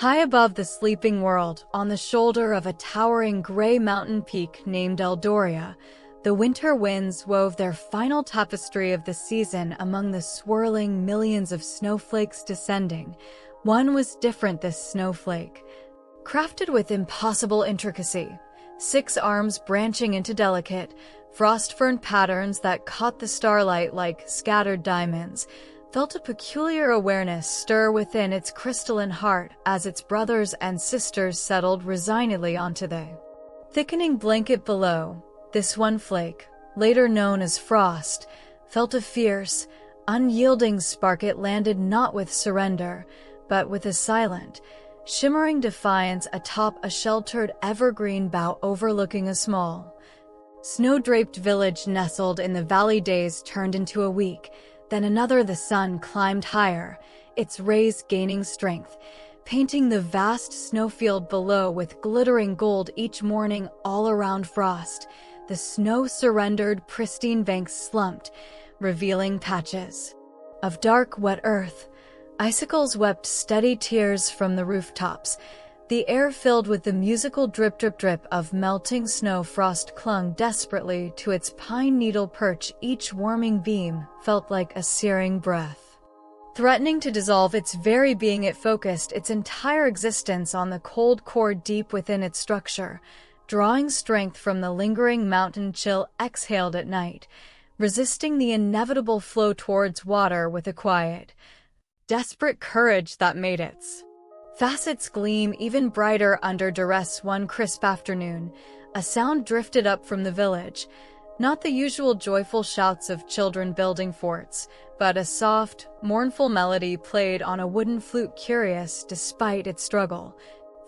High above the sleeping world, on the shoulder of a towering gray mountain peak named Eldoria, the winter winds wove their final tapestry of the season among the swirling millions of snowflakes descending. One was different, this snowflake. Crafted with impossible intricacy, 6 arms branching into delicate, frost-fern patterns that caught the starlight like scattered diamonds, felt a peculiar awareness stir within its crystalline heart as its brothers and sisters settled resignedly onto the thickening blanket below. This one flake, later known as Frost, felt a fierce, unyielding spark. It landed not with surrender, but with a silent, shimmering defiance atop a sheltered evergreen bough overlooking a small, snow-draped village nestled in the valley. Days turned into a week, then another. The sun climbed higher, its rays gaining strength, painting the vast snowfield below with glittering gold. Each morning, all around Frost, the snow surrendered, pristine banks slumped, revealing patches of dark, wet earth. Icicles wept steady tears from the rooftops, the air filled with the musical drip of melting snow. Frost clung desperately to its pine needle perch. Each warming beam felt like a searing breath, threatening to dissolve its very being. It focused its entire existence on the cold core deep within its structure, drawing strength from the lingering mountain chill exhaled at night, resisting the inevitable flow towards water with a quiet, desperate courage that made its facets gleam even brighter under duress. One crisp afternoon, a sound drifted up from the village, not the usual joyful shouts of children building forts, but a soft, mournful melody played on a wooden flute. Curious despite its struggle,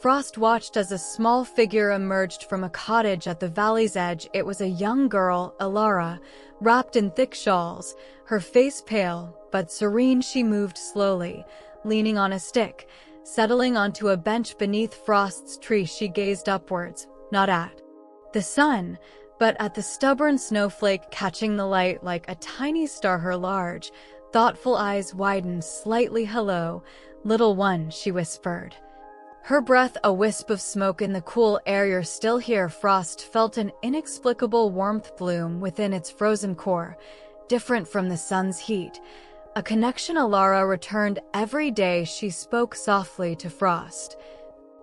Frost watched as a small figure emerged from a cottage at the valley's edge. It was a young girl, Elara, wrapped in thick shawls, her face pale but serene. She moved slowly, leaning on a stick, settling onto a bench beneath Frost's tree. She gazed upwards, not at the sun, but at the stubborn snowflake catching the light like a tiny star. Her large, thoughtful eyes widened slightly. "Hello, little one," she whispered, her breath a wisp of smoke in the cool air. "You're still here." Frost felt an inexplicable warmth bloom within its frozen core, different from the sun's heat. A connection. Elara returned every day. She spoke softly to Frost,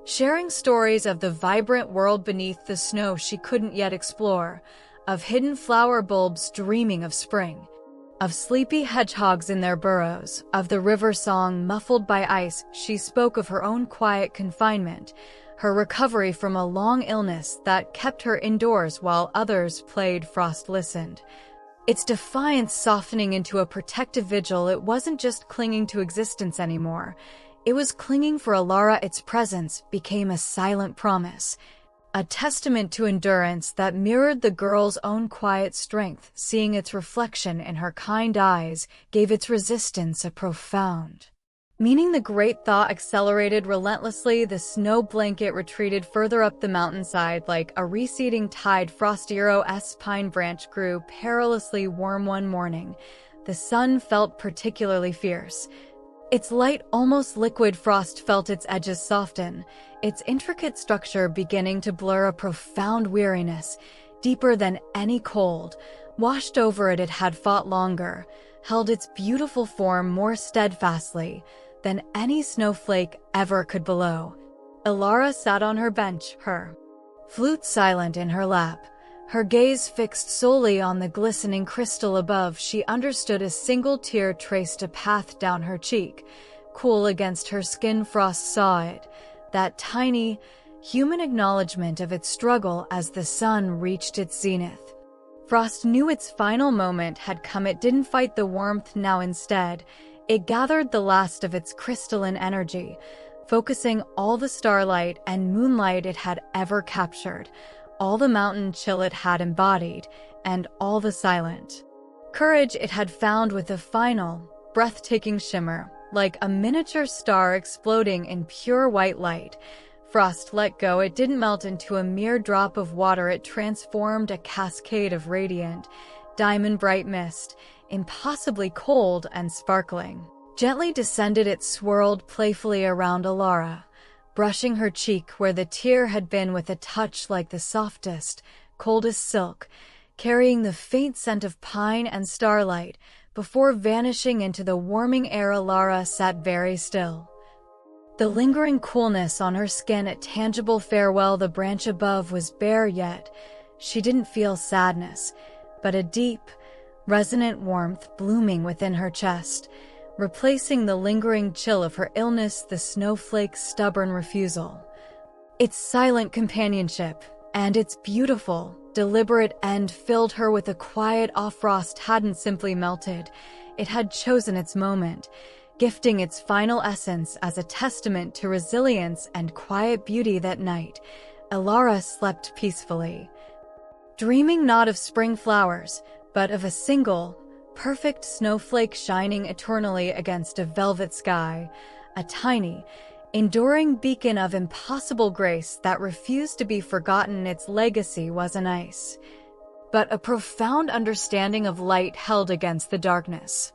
sharing stories of the vibrant world beneath the snow she couldn't yet explore, of hidden flower bulbs dreaming of spring, of sleepy hedgehogs in their burrows, of the river song muffled by ice. She spoke of her own quiet confinement, her recovery from a long illness that kept her indoors while others played. Frost listened, its defiance softening into a protective vigil. It wasn't just clinging to existence anymore. It was clinging for Elara. Its presence became a silent promise, a testament to endurance that mirrored the girl's own quiet strength. Seeing its reflection in her kind eyes gave its resistance a profound meaning. The great thaw accelerated relentlessly. The snow blanket retreated further up the mountainside like a receding tide. Frostiro's pine branch grew perilously warm. One morning, the sun felt particularly fierce, its light almost liquid. Frost felt its edges soften, its intricate structure beginning to blur. A profound weariness, deeper than any cold, washed over it. It had fought longer, held its beautiful form more steadfastly than any snowflake ever could below. Elara sat on her bench, her flute silent in her lap, her gaze fixed solely on the glistening crystal above. She understood. A single tear traced a path down her cheek, cool against her skin. Frost saw it, that tiny, human acknowledgement of its struggle as the sun reached its zenith. Frost knew its final moment had come. It didn't fight the warmth now. Instead, it gathered the last of its crystalline energy, focusing all the starlight and moonlight it had ever captured, all the mountain chill it had embodied, and all the silent courage it had found. With a final, breathtaking shimmer, like a miniature star exploding in pure white light, Frost let go. It didn't melt into a mere drop of water. It transformed a cascade of radiant, diamond-bright mist, impossibly cold and sparkling. Gently descended. It swirled playfully around Elara, brushing her cheek where the tear had been with a touch like the softest, coldest silk, carrying the faint scent of pine and starlight before vanishing into the warming air. Elara sat very still. The lingering coolness on her skin a tangible farewell. The branch above was bare, yet she didn't feel sadness, but a deep, resonant warmth blooming within her chest, replacing the lingering chill of her illness. The snowflake's stubborn refusal. Its silent companionship, and its beautiful, deliberate end filled her with a quiet awe. Frost hadn't simply melted, it had chosen its moment, gifting its final essence as a testament to resilience and quiet beauty. That night, Elara slept peacefully, dreaming not of spring flowers, but of a single, perfect snowflake shining eternally against a velvet sky, a tiny, enduring beacon of impossible grace that refused to be forgotten. Its legacy wasn't ice, but a profound understanding of light held against the darkness.